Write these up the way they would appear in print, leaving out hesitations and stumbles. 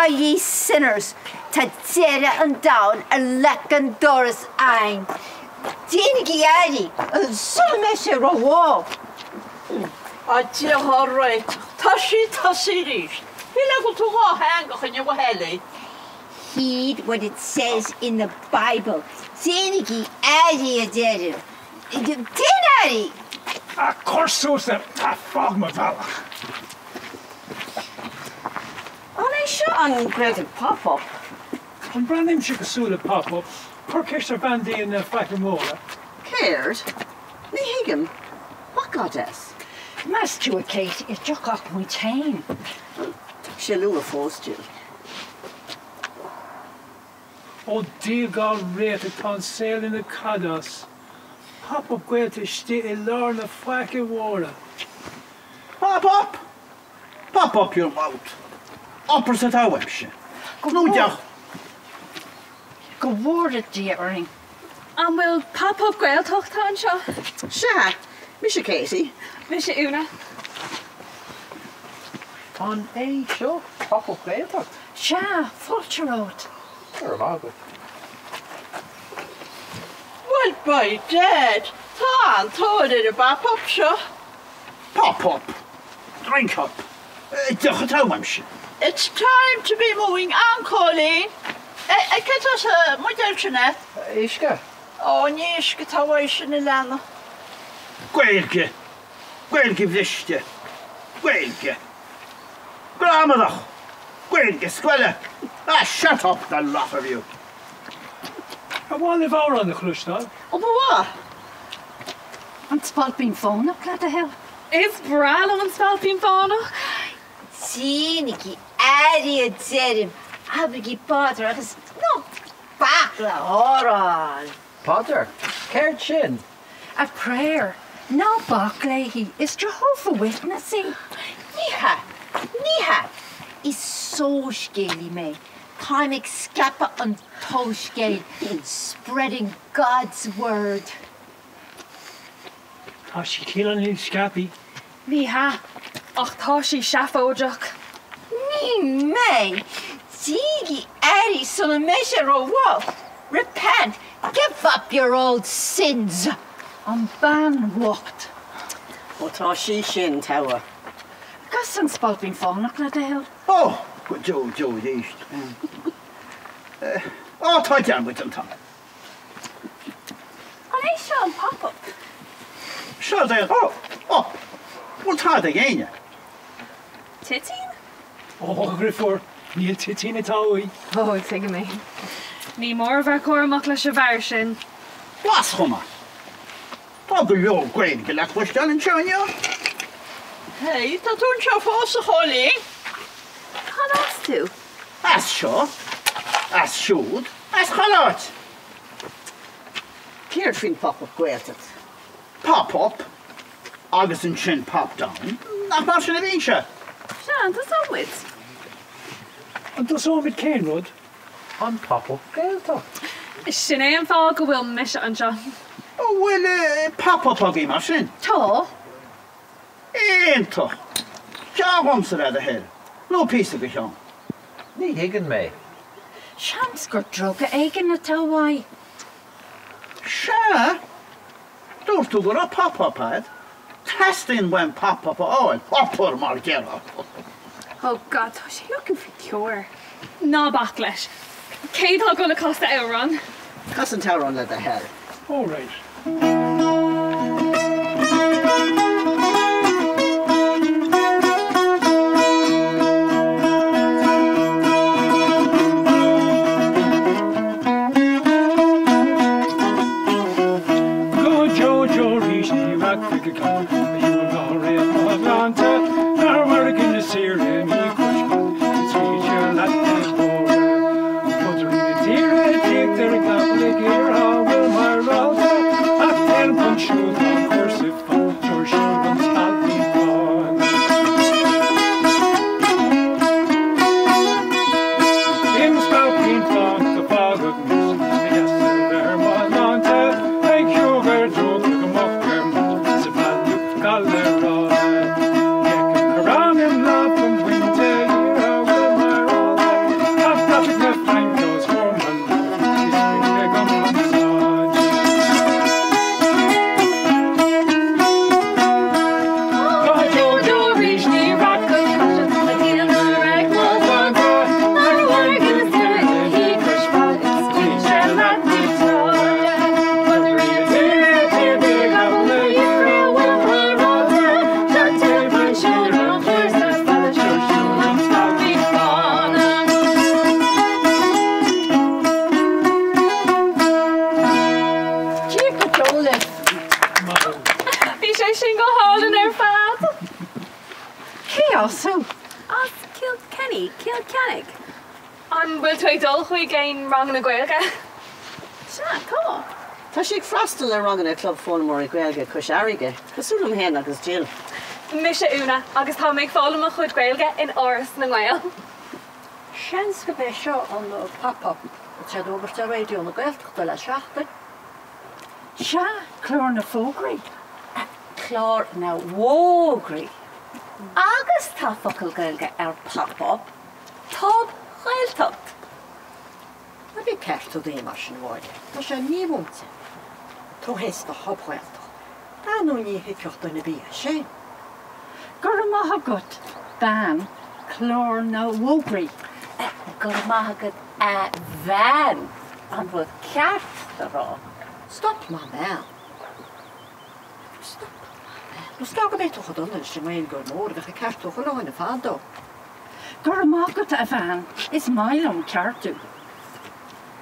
ye sinners, ta dere and down a lecan doris ein. Dínigí Eddie, some measure a wall. A dear right, Tashi Rish. He level to go hang on your helly. Heed what it says in the Bible. Dínigí Eddie a dere. Din Eddie. A course so that Foghlaimeoirí. I shot on Gaeltacht pop-up. An brandim si go pop-up, Corkishar Bandy in Fharraige. Cared? Ní higgin. What goddess? Master Kate, it's just off my chain. She'll do a forced you. O Dígal rate upon sail in the Cadas. Pop-up Gaeltacht stay in Lorna Fharraige. Pop up! Pop up your mouth. Opposite our webshe. No doubt. Go word dearing. And we'll pop up Gaeltacht on show. Sha, Misha Katie. Misha Una. On a show, pop up Gaeltacht. Sha, Fulcher out. Well, by dad, Tan told it about pop show. Pop up. Drink up. Duchat our webshe. It's time to be moving on, Colleen. I get us a model. Ishka. Oh, Nishka Tawation in Lana. Gaeilge. Gaeilge vishte. Gaeilge. Dráma. Gaeilge squella. Ah, shut up, the lot of you. I want to live out on the Lochlainn. Oh, but what? And spalt being phone up, glad the hell. Is Brala on spelping fauna? Dínigí Eddie a dere. Abigi Potter, agus no bakla oral. Potter, cared shin. A prayer. No baklehi is Jehovah Witnessing. Niha. Is so scaly me. Time scapa on toe scale, spreading God's word. Tashi killing his scappy. Miha. Och Tashi Shafojak. Ní me. Dígí Eddie son a measure o wall. Repent. Give up your old sins. On ban walked. But she shin tower. Gas san spalping phone up na hell. Oh, good Joe, east. Oh, tie down with them, Tom. And I shall pop up. Sure, they. Oh. Well, tie again. Titine? Oh, Griffor, Neil Titina Tawi. Oh, it's taking me. Ní more of our cormac leis a bhFaiche. What's Hummer? Don't be your grain, get that push down and show you. Hey, dat doen je voor ze Colleen. How that's too? As sure. As should. As colored. Keer vind pop-up Gaeltacht. Pop up. Agus and shin pop down. Not much in the bhFaiche. Shan, that's all with. And does all with Kane Road? On pop up Gaeltacht. Sinead and Foghlaimeoirí will miss it on John. Oh, well, pop up a game machine. To? Ain't. John wants it at the head. No piece of it, John. Ní higgin me. Shans got drug a egin na tawai. Sure. Don't do what a pop up had. Testing when pop up all. Upper Margera. Oh God, was she looking for cure? No backlash. Kate all gonna cost the outrun. Cousin tower on the hell. All right. Olaf. Bhí sé sin go hálan ar fad. Chaosú. As Kilkenny, Kilkennig. An bhfuil tú ag dul chuig géin rang na Gaeilge? Sna, tá. Tá siag freistal le rangan Chlub Foghlaimeoirí Gaeilge Chois Fharraige. Cosúlam hen agus Jill. Mis sé úna, agus tá méid fálam a chud Gaeilge in áras na Gael. Seans go bheith seo an pop-up. Tread over to radio na Gaeltacht le seachta. Se, chlór na fógraí. Chlár na wógraí. Agus tá focail Gaeilge ar pop-up. Tá Gaeltacht. Na bhí ceirtú dé mar sin bháide. Tá sé níomhúnta. Tá hés na hob Gaeltacht. Tá nó ní hitiochta na bhí sé. Gur maithe gut ban chlór na fógraí. Gur maithagad a bhean an bhfuil ceart a rá. Stop má bhean. Stop má bhean. Nus ná go bhéit ochad anna sin maon gur mór bheith a ceart ochad láin a fádó. Gur maithe gut a bhean is mailm ceartú.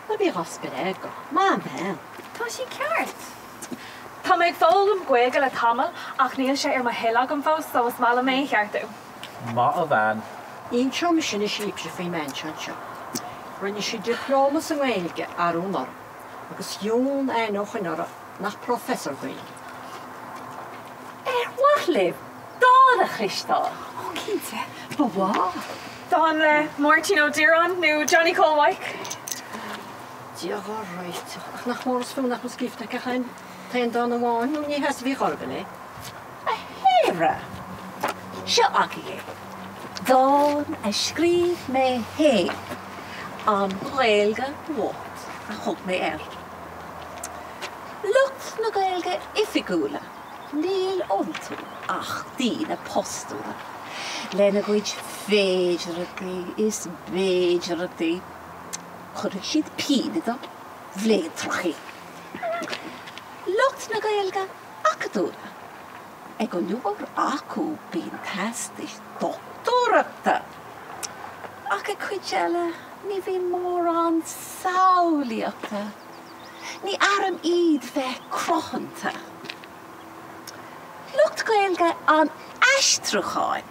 Na bhí hospid ego. Má bhean. Tá sí ceart. Tá méid fálam Gaeilge le tamil ach níl sé ar ma hélag an fós so is mála mé cheartú. Ma a bhain. Ín seom sin is síp sé fé meint seo. Rinne sé diplomas an Gaeilge ar únar. Agus jún noch in ara nach professor Gaeilge. Watliv, dád a Christáil. Ó, cínte, ba bhá. Don le Máirín ó Díran nó Johnny Cloíodh. Diolch o reit. Ach nach mór sfwn nach mosgifta cachain. Ta'n don y wan, nhw'n ni has fi chorgan e. A hera. Sio agi e. Don a sgrif me he. An Gaeilge wat. A chog me Lucht na Gaeilge iffigúla. Níl ontú. Ach, dín a postúla. Lena gwyj féidirachtaí is béidirachtaí. Chwrdd sydd pín iddo, fléadtrachi. Lucht na Gaeilge acadúra. Ego nuor acw bín castis doctorachta. Ac y cwydjela, ni fi mór an sábháilteachta. Ni aram iad fe crochanta. Lucht Gaeilge an astrucháin.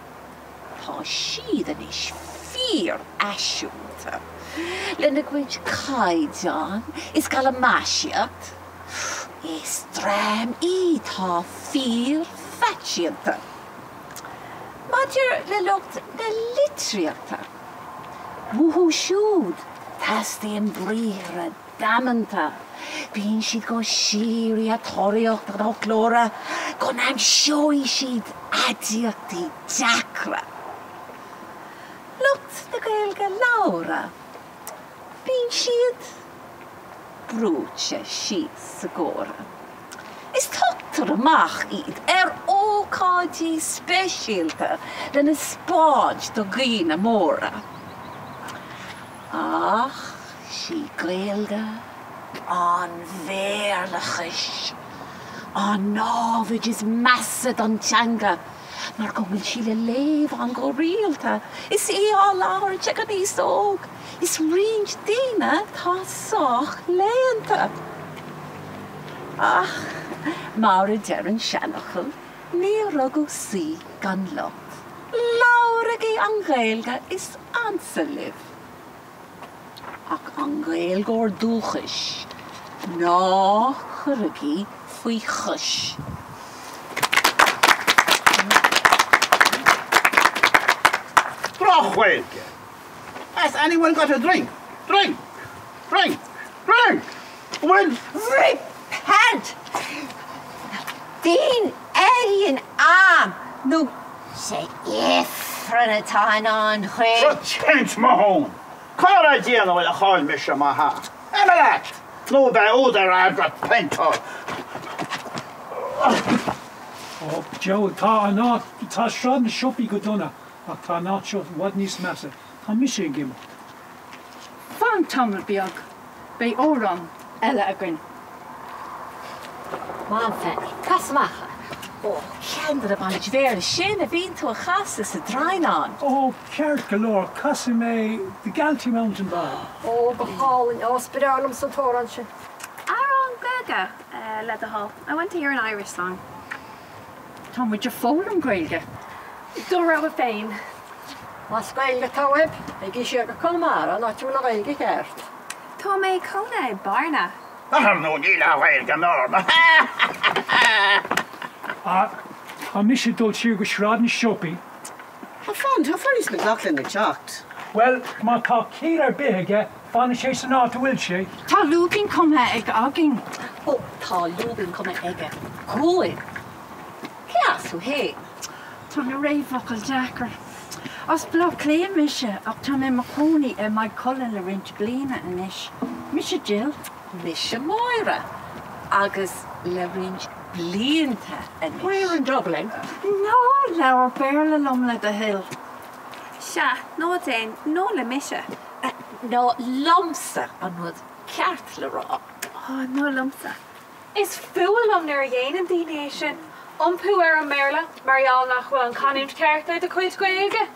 Tá siad an is fír asisiúnta. Lena gwyj caidian is gael y masiad. Is drem I tá fír fetchianta. Madir le lucht na litriachta. Wúhú siúd, tasti yn brir a damanta. Bín siad go síri a treoirlíne a Lochlainn, go nam sioi siad adiachtaí dacra. Lucht na Gaeilge Laura. Bín siad brúte siad sa góra. Is tuchttar amach iad ócáidí speisialta den is spáid do gína móra. Ach, sí Gaeilge an bhéarlachais, an návid is massad an teanga, mar gomil sí le léh an go rialta, is á láir te gan níos óg, is rinch dína tá soch léanta. Ach, mar a deran seanachil, ní rugú sí gan lot. Lauragi an Gaeilge is ansaliv. Ac an Gaeilge o'r dúchais, ná churigi fwy chys. Gaeilge. Has anyone got a drink? Drink! Drink! Drink! When? Repent! Dín éiríonn am nó sé ifran atá an chuig. So change my home. Call a dhéanamh with a chall mission my heart. Emilat! No by other I've pentor. Oh, Joe, tá sráid na siopaí go donna, ach tá ná seo bhd níos measa. Tá mise gim. Fan tamar beag, bei óran eile againn. Mám fer, casmacha. Ó, ceandar a baint bhéir sin a bhín tú a chas is a Dráma. Oh, ceart galore, cos mé the Gaeltacht mountain bar. Ó, go hálainn ospidálum sa tóran sin. Ar an Gaeilge, let the hall. I want to hear an Irish song. Tá muid fólam Gaeilge. Dora with Bain. Mas Gaeilge taweb, ag eisiau go colmara, na tiwla Gaeilge gert. Tome Kona Barna. No ní le Gaeilge norma. Tá mis dul siú go srádan siopi. A fan, tá fforís na Lochlainn Gaeltacht. Well, má tá cír ar bithige, fanna sé san áta bhfuil sé. Tá lúbín cuma ag agin. O, tá lúbin cuma ige. Cúig. Ciasú hé. Tá na réomhhacail deacar. As Lochlainn mise ach tá mé macónaí mai colla le rint glína inis. Mise Jill. Mise Máire. Agus le rint blianta inis. We're in Dublin. No, leabhar béarla lom le the hill. Sha, no Dane, no le Misha. No lumsa an rud ceart le rá. Oh, no lumsa. Is full on their again in the nation. Pu an Merla, Marial nachhfuil an canim ceart de chuid Gaeilge.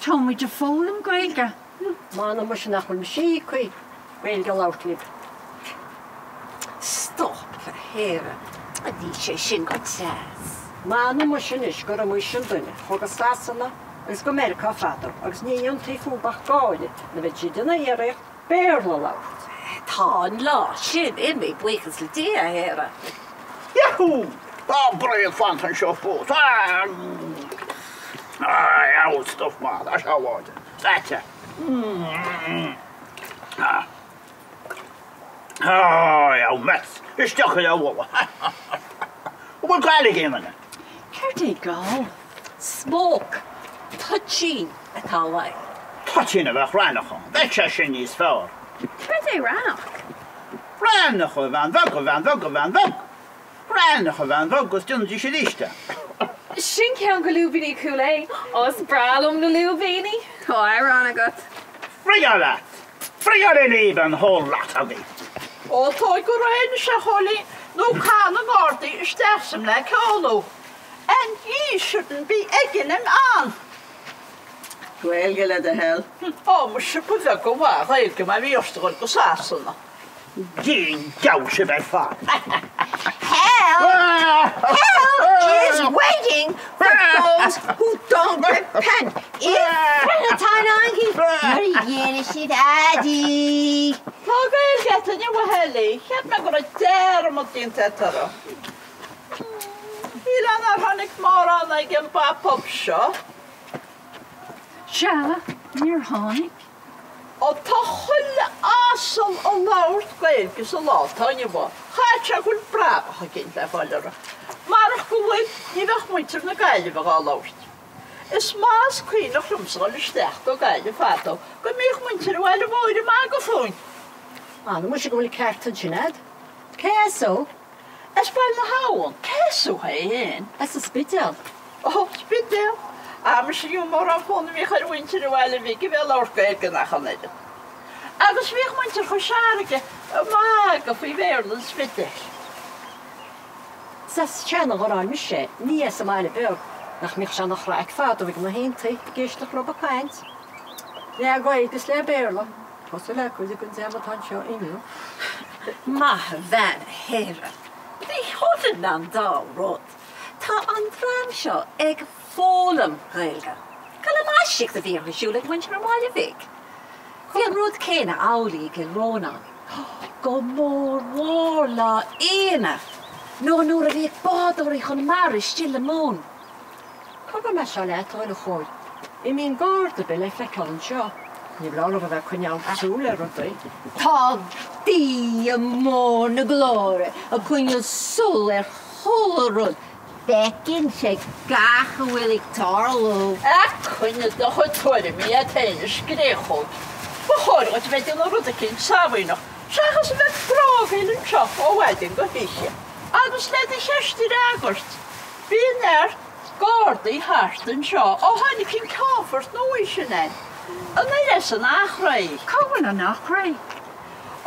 Tá muid fólam Gaeilge. Mána mu sin nachfuil sí chuig Gaeilge Lochlainn. Stop for here. A dí sé sin go teas. Mána mu sin is gur a mu sin duine, chugus sasana, agus go America fadam, agus ní an tífúbach gáile, na bheith si duna éireach béarla Lochlainn. Tá an lá sin imi buchas le dí a here. Yahoo! Oh, brilliant fountain show food. Old stuff, man. That's how I want it. That's it. Oh, you mess. You're stuck in your wall. What kind of game in it? Ceir é gáil. Smoke. Touching a Hawaii. Touching of a Ranachon. That's a Chinese flower. Where's they Ranach? Ranachon van Vogel. Ranachon van Vogel, stond je lichte. Sin cean go lúbíní cúlé, os bralum na lúbíní. Oh, ironic. Frigalat. Frigalat even whole lot of it. O, tá go réin se holí, nó can an ordaí is desam le ceolú. And ye shouldn't be egging him on. Gaeilge le the hell. O, mu se bu bheith go bhá, Gaeilge mai bhíostail go sásanna. Gin gauche by far. Hell is waiting for those who don't repent. Tá Gaeilge tan i wahelí, chead me go déir mo dínta tara. Hílan ar hannig mór an ag an ba pub seo. Shall near Honey. O tá chuile asal o láirt Gaeilge sa lá, tá ni bh. Chaid se chuil brabach a gin le bhailera. Marach go bhfuil ní bheith muintir na Gaeilge á láirt. Is más cuiinach lumsa le steach go Gaeilge fadó, go míoch muintir bhile bhóide má go fóin. Anna mu se go bhfuil cearta sinad. Céasó? Es bail na háin, céasú ha héin. As a spidal. O, spidal. Am sé yw mor an ffôn mi chael wyntir y wael fi gyfer lawr Gaeilge nach an edrych. Agus fi'ch mwyntir cho Fharraige, y mag o fwy feirl yn spidal. Sas tjena hor an misje, ní as a meine beur. Nach mich se nach raak fad, of ik na heentie, geest nach robbe kaint. Ja, Gaeilge le beurla. Was so lekker, je kunt zeggen wat han sjo in, Ma van here. Die hodden dan daar rot. Ta an dram seo ag fólam Gaeilge. Cael y masig dy fi ar siúleg mwyn sy'n ymwneud i fig. Fi an rwyd cena awli gil ronan. Go môr la ena. No nŵr a fi bod o'r eich o'n mari still y mwn. Coffa me se le oil a chóir. I mín gárda be le feiceil an seo. Ní bláir a bheith chuineáil súla rudaí. Tá dí mór na glóra a cuineal sul chólarúd. Becin sé gach a bhfuil ag tarlú. Cwynnydd do chod twyri mi a tein ysgrifol. Bwchor oed wedi yn rwyd ac yn safwyn o. Siachas y fe brog yn siop o wedyn go hichi. Agus led i llestir agorst. Fi'n gord i hart yn sio. O hannu cyn caffort no eisiau nen. Yn ei les yn achrau. Cowan an achrau.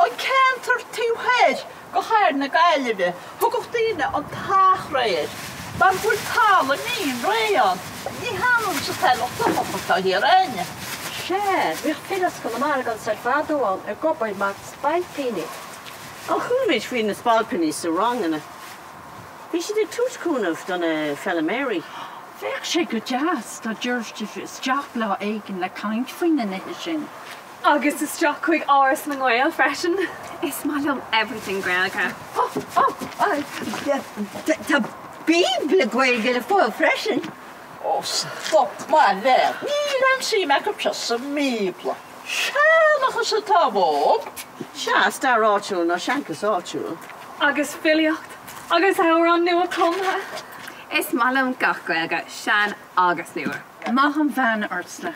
Ond cantor tiw hed. Go chair na Gaeilge. Hwgwch dina ond tachrau. Ban fwyl tal yn un reion. Ni hanwn sy'n telwch dy hoffach o hir enn. Sé, bhíoh filas go na mar gan sarfadóáil ar gobaid mar spáilpíine. An chuúméid faoin na spáilpíní sa rangana. Bhí si de túscúnamh don Foghlaimeoirí. bhFaiche go deas tá dúirtih is deach lá éigean le caint faoine nithe sin. Agus is teach chuig áras na Gael freisin. Is málam everything Gaeilge. Tá bíbla Gaeilge le fáil freisin. O, stop maar weg. Ní an si me go prysa mibla. Sianach os y tabob. Seas dar áitiúil ná seancas áitiúil. Agus filiocht. Agus áran nua cumha. Is málam gach Gaeilge, sean agus nuair. Maham bhean ursla.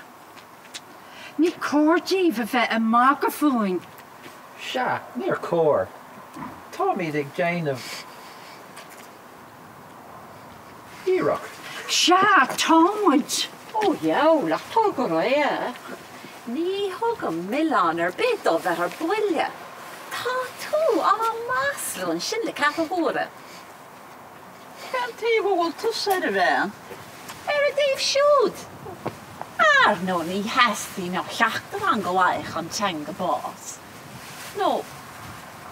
Ní córdí bheith a mag a fúin. Sha, near core. Tommy dig dhéanamh. Iarracht. Sea támuid. Ó, jaolach, tá go ré. Ní thugam milán ar bit ó bheith ar buile. Tá tú á máslún sin le capahóra. Can ti bhil tu ser y fe'n? A daobh siúd. Ar nó ní heasí nó cheachtar an go bhaich an teanga bás. No,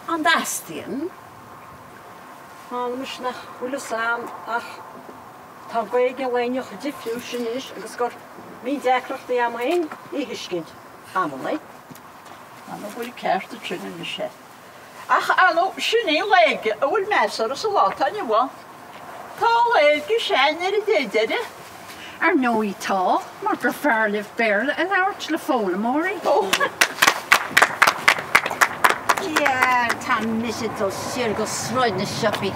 an dastian. An mis nach bhfuil sam ach tá Gaeilge bhainneach a difriú sin is agus gur mí decrachtaí am hain í hiscint. Amala. Anna bhfuil ceart y trin yn eisiau. Ach, anno, sy'n ei lege, y wyl mesur os y lot an yw. Tá lege sian ar y dedere. Ar nó í tá, mar gur fearlih béarla a labhairt le Foghlaimeoirí. Ja, tá misid ó siar go sráid na siopi.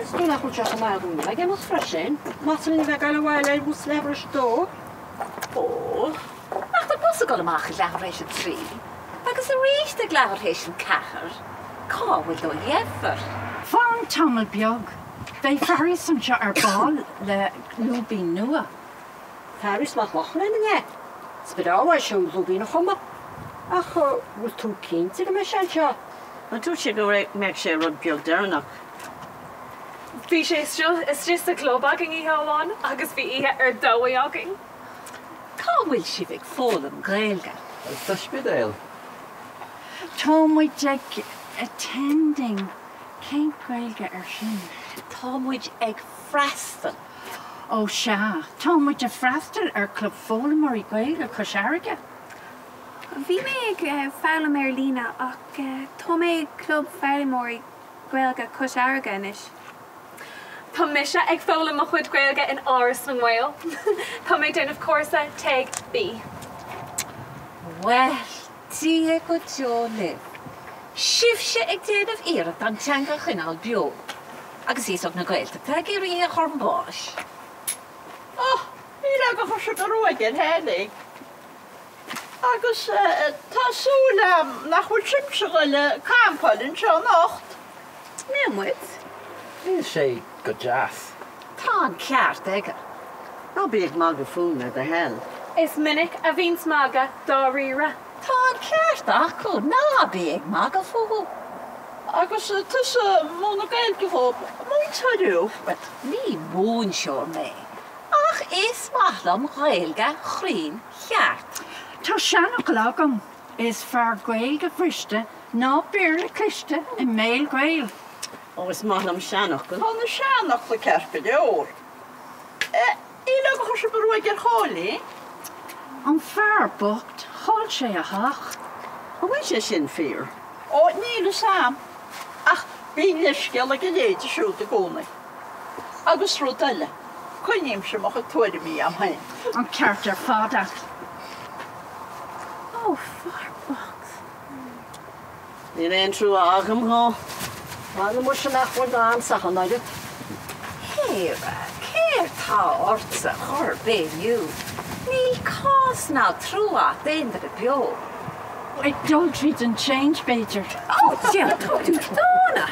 Sgwyn ac wyl jach yma hwnnw, ag emos freshen, masan ni fe gael y wael eir bws lefr ys do. O, ach tá bus go amach i lefr eis y tri. Agus a rís de lefr eis yn cachar. Cáhfuil do lefr. Fáin tamil beag. Bheith Fharraige san seo ar báil le lúbí nua. Paris mach Lochlainn yn e. Sbydawai siw lwbi na chwma. Ach o, wyl tŵ cynt i'r mysian sio. Mae tŵ si gwrdd meg se rod biog dernach. Bhí sé is just a Chlub agin í háán agus bhí ihe ar dói agin. Cáhfuil si bheith fólam Gaeilge. Tuspidéil. Támuid ag attending céim Gaeilge ar sin. Támuid ag freastal. Ó sea, támuid a freastal ar Chlub Foghlaimeoirí Gaeilge Chois airge. Bhí mé ag Foghlaimeoirí ach tá mé Chlub Foghlaimeoirí Gaeilge Chois airge inis. Tá mise ag fólam a chud Gaeilge in áras na Gael. Tá mé déanamh cuasa teag bí. Wel, ti go Johnny. Sifse ag déanamh iarad an teanga chynal bio. Agus ísog na Gaeltacht ag i rí a chormbáis. Oh, i lag o chosio gyrwyd i'r helig. Agus, ta sŵl nach wyl simsig y campol yn sio nocht. Nemwyd, Níl sé go deas. tá an ceart ag. No big mag y ffwn ar dy hel. Is minic a bhín smaga dá rira. Tá an ceart acw, na big mag a fwgw. Agus, tys mwyn o gael gyfob, mwyn tydw. Wel, ni mwn siwr me. Ach, is mahlam Gaeilge chrin cheart. Tá seanach lagam is fear Gaeilge friste ná béarla cliste i méil Gael. O, is mahlam sianach gyn. Han y sianach le cerpid i o'r. I lag o chosio gyrwyd i'r choli. An fear bocht, hol sé a hach. O, wy'n se sin ffyr. O, níl y sam. Ach, bín lisgel ag y leid y siwt y gwni. Agus rwyd alle. Cwynim sy'n moch y twyr mi am hyn. An ceart ar fádach. Oh, farbox. Ni'n ein trwy agam ho. Ma'n y mwysio nach fwyd na amsach yn oed. Hera, ceir tá orta chor béniu. Ní cás ná trúa déindar a bio. Adultery and change, Beidr. Oh, yeah, tá tú dóna.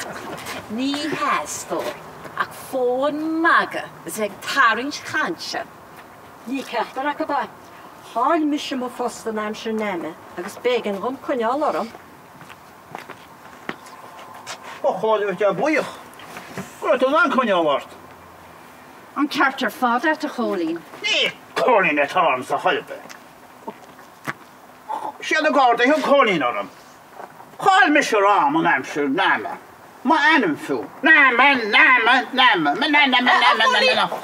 Ní hestor, ac ffôn maga, is ag tarins chansha. Ní cechtar ac o da. Hael misio mo ffost yn amser neme, agus begin rhwm cwniol orom. O, chod yw't a bwych. Gwyd o'n anconio wart. An ceart ar fádach a cholín. Ní cólín e tarn sa chylbe. Siad y gorda yw cólín o'r Chael misio ram o'n amser nama. Ma anam fu.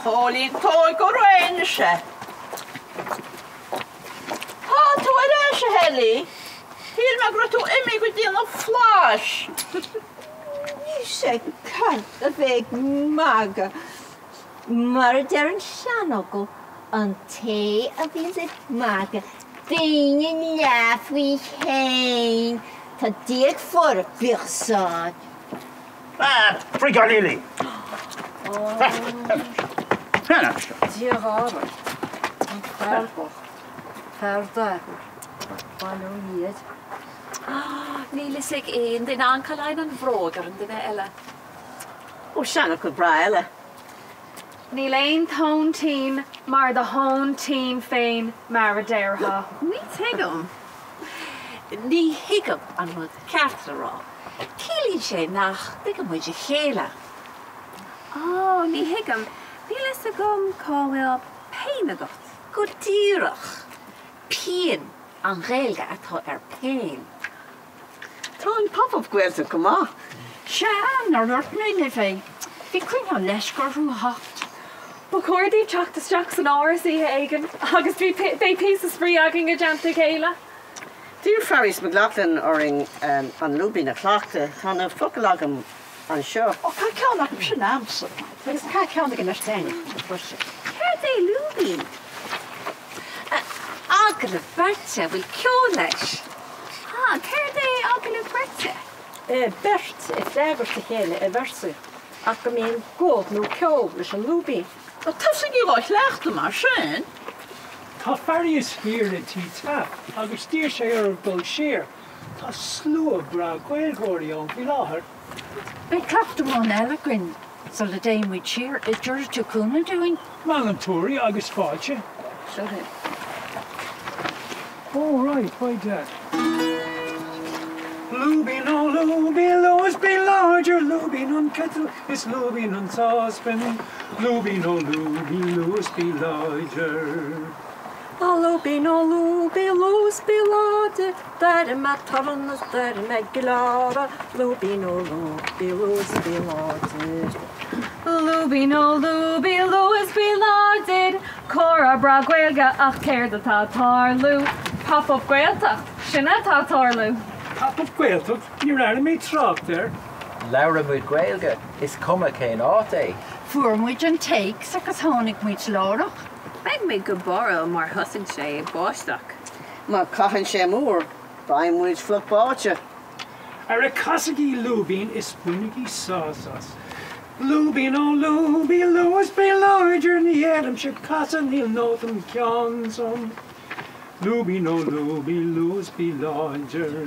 Holy toy go range. Ha to a heli. Hier mag ro to imi go dhéanamh flash. Ní sé cant a bheith maga. Mar dear an seanogl an té a bhí maga. Daoine leafhí chéin tá díag for a bíosáid. Frigalili. Díag ábhar. An fearboch. Feardaithir. Bailú iad. Níl is ag éon den Ancailín an bhrógar an duine eile. O seanna go braile. Níl éon tón tín mar the hón tín féin mar a déirtha. Ní tuigem. Ní hiigem an rud ceartta rá. Cílíonn sé nach bigam muid chéile. Oh, ní hiigem. Níl is a gom cóhfuil pein agat. Go díreach. Pein an Gaeilge atá pein. Tá an pop-up Gaeltacht go má. Se nar ruirtnaine fé. Bhí cuine leisgur rú hacht. Ba cuairdaí teachtasteach san áras ihe aigen, agus bhí pí a sprí agin a deanta chéile. Dúr Fharraige me Lochlainn oring an lúbí na chláachta chana foghlaimeoirí an seo. O ca ceann am sin amsa. Agus ca ceann ag an airteine. Céir é lúbín? Agla berte bhfuil ceol leis. Céir é agla berte? Bert d'eagar sa chéile a bhersa. Ach go mbeadh gód nó ceol leis an lúbí. O tusa í Lochlainn mar sin. Tá Fharraige hir a tí tap, agus tír sé ar dul sér. Tá slua bra Gaelgóirí an bhí láthair. Bé claptamán eile grin, so le déimid siar I dúir tú cúna doing. Mang an túirí agus bhfaiche. Shut it. Oh, right, why that? Lúbín ó lúbí, Lewis be larger, lúbín on kettle, is lúbín on saucepan, lúbín ó lúbí, Lewis be larger. Lúbín ó lúbí, Lewis be larger, dar me tarnas, dar me glára, lúbín ó lúbí, Lewis be larger. Lúbín ó lúbí, Lewis be larger, Cora bra Gaeilge ach céir de tá tarlú, pop-up Gaeltacht, sinna tá tarlú. Pop-up Gaeltacht, you're out of me trap there. Laura muid Gaeilge is cuma céin áit é. Fuair muid an takes agus tháinig muid lárach. Beag mé go borrow mar thusann sé báisteach. Má caitheann sé mór, baim muid fluchbáte. Ar a casagí lúbín is buinigí sásas. Lúbín ó lúbí, Lewis be larger, ní éadam se casa níl nótam ceansom. Lúbín ó lúbí, Lewis be larger.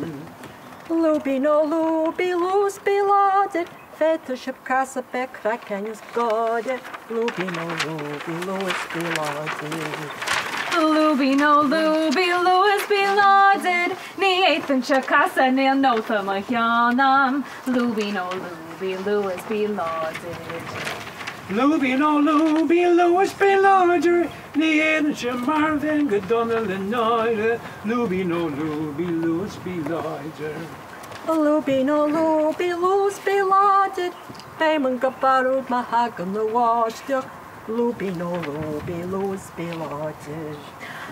Lúbín ó lúbí, Lewis be larger, fellowship casa be crackanius gode, lúbín ó lúbí, Lewis be larger. Lúbín ó lúbí, Lewis be larger, ní éitan se casa níl nótam a cheannam, lúbín ó lúbí, Lewis be larger. Lúbín ó lúbí, Lewis be larger, ní éadam se marvin go donna le náire, lúbín ó lúbí, Lewis be larger. Lúbín ó lúbí, Lewis be larger, Béman go barúd ma hagan na bháisteach, lúbín ó lúbí, Lewis be larger.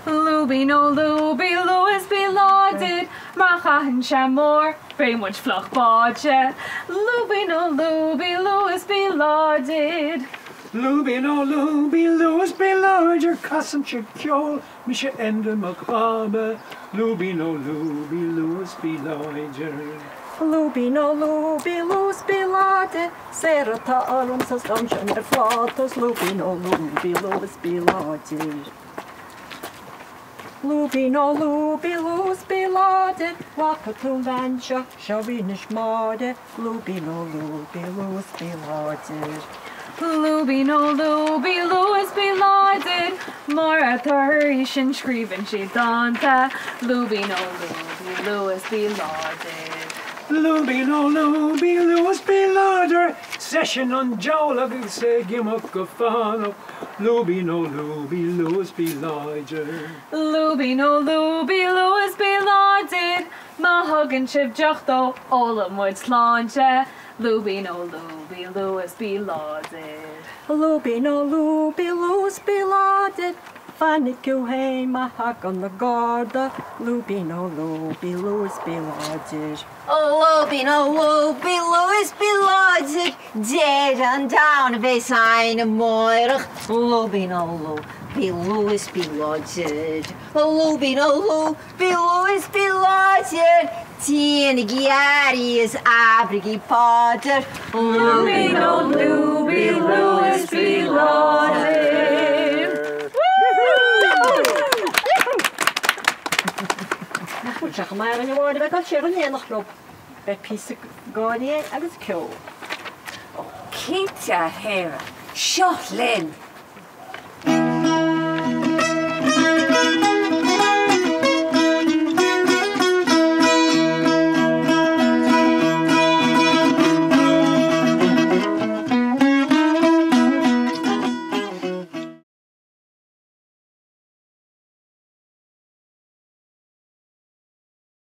Lúbín ó lúbí, Lewis be larger, mar chaithfinn se mór, béimmuid fluchbáte. Lúbín ó lúbí, Lewis be larger. Lúbín ó lúbí, Lewis be larger, casam se ceol, mi se endam a chabe, lúbín ó lúbí, Lewis be larger. Lúbín ó lúbí, Lewis be larger, Sarah tá orm sa sgamsin flátas, lúbín ó lúbí, Lewis be larger. Lúbín ó lúbí, Lewis be larger, Wacha tú bhainse, seo bhínis máde, lúbín ó lúbí, Lewis be larger. Lúbín ó lúbí, Lewis be larger, mar a thuirí sin scríobhann si dáanta, lúbín ó lúbí, Lewis be larger. Lúbín ó lúbí, Lewis be larger, session on jowl agus sé gimach go fánach, lúbín ó lúbí, Lewis be larger. Lúbín ó lúbí, Lewis be larger, má thugann sibh deachtó óla muid sláinte, Lubin oh Lubin Lewis be lauded. Lubin oh Lubin Lewis be lauded. Fanny go hey my hack on the garda. Lubin oh Lubin Lewis be lauded. Lubin oh Lubin Lewis be lauded. Dead and down of a sign of Máirín. Lubin oh Lubin Lewis be lauded. Lubin oh Lubin Lewis be lauded. dhéanamh is abrigi páidir. Lubin oh Lubin Lewis be lauded. Seach mar an bhhair bheith sé an éanach Chlub. Bheith písa gáine agus ceol. Cínte a héire, seo Linn.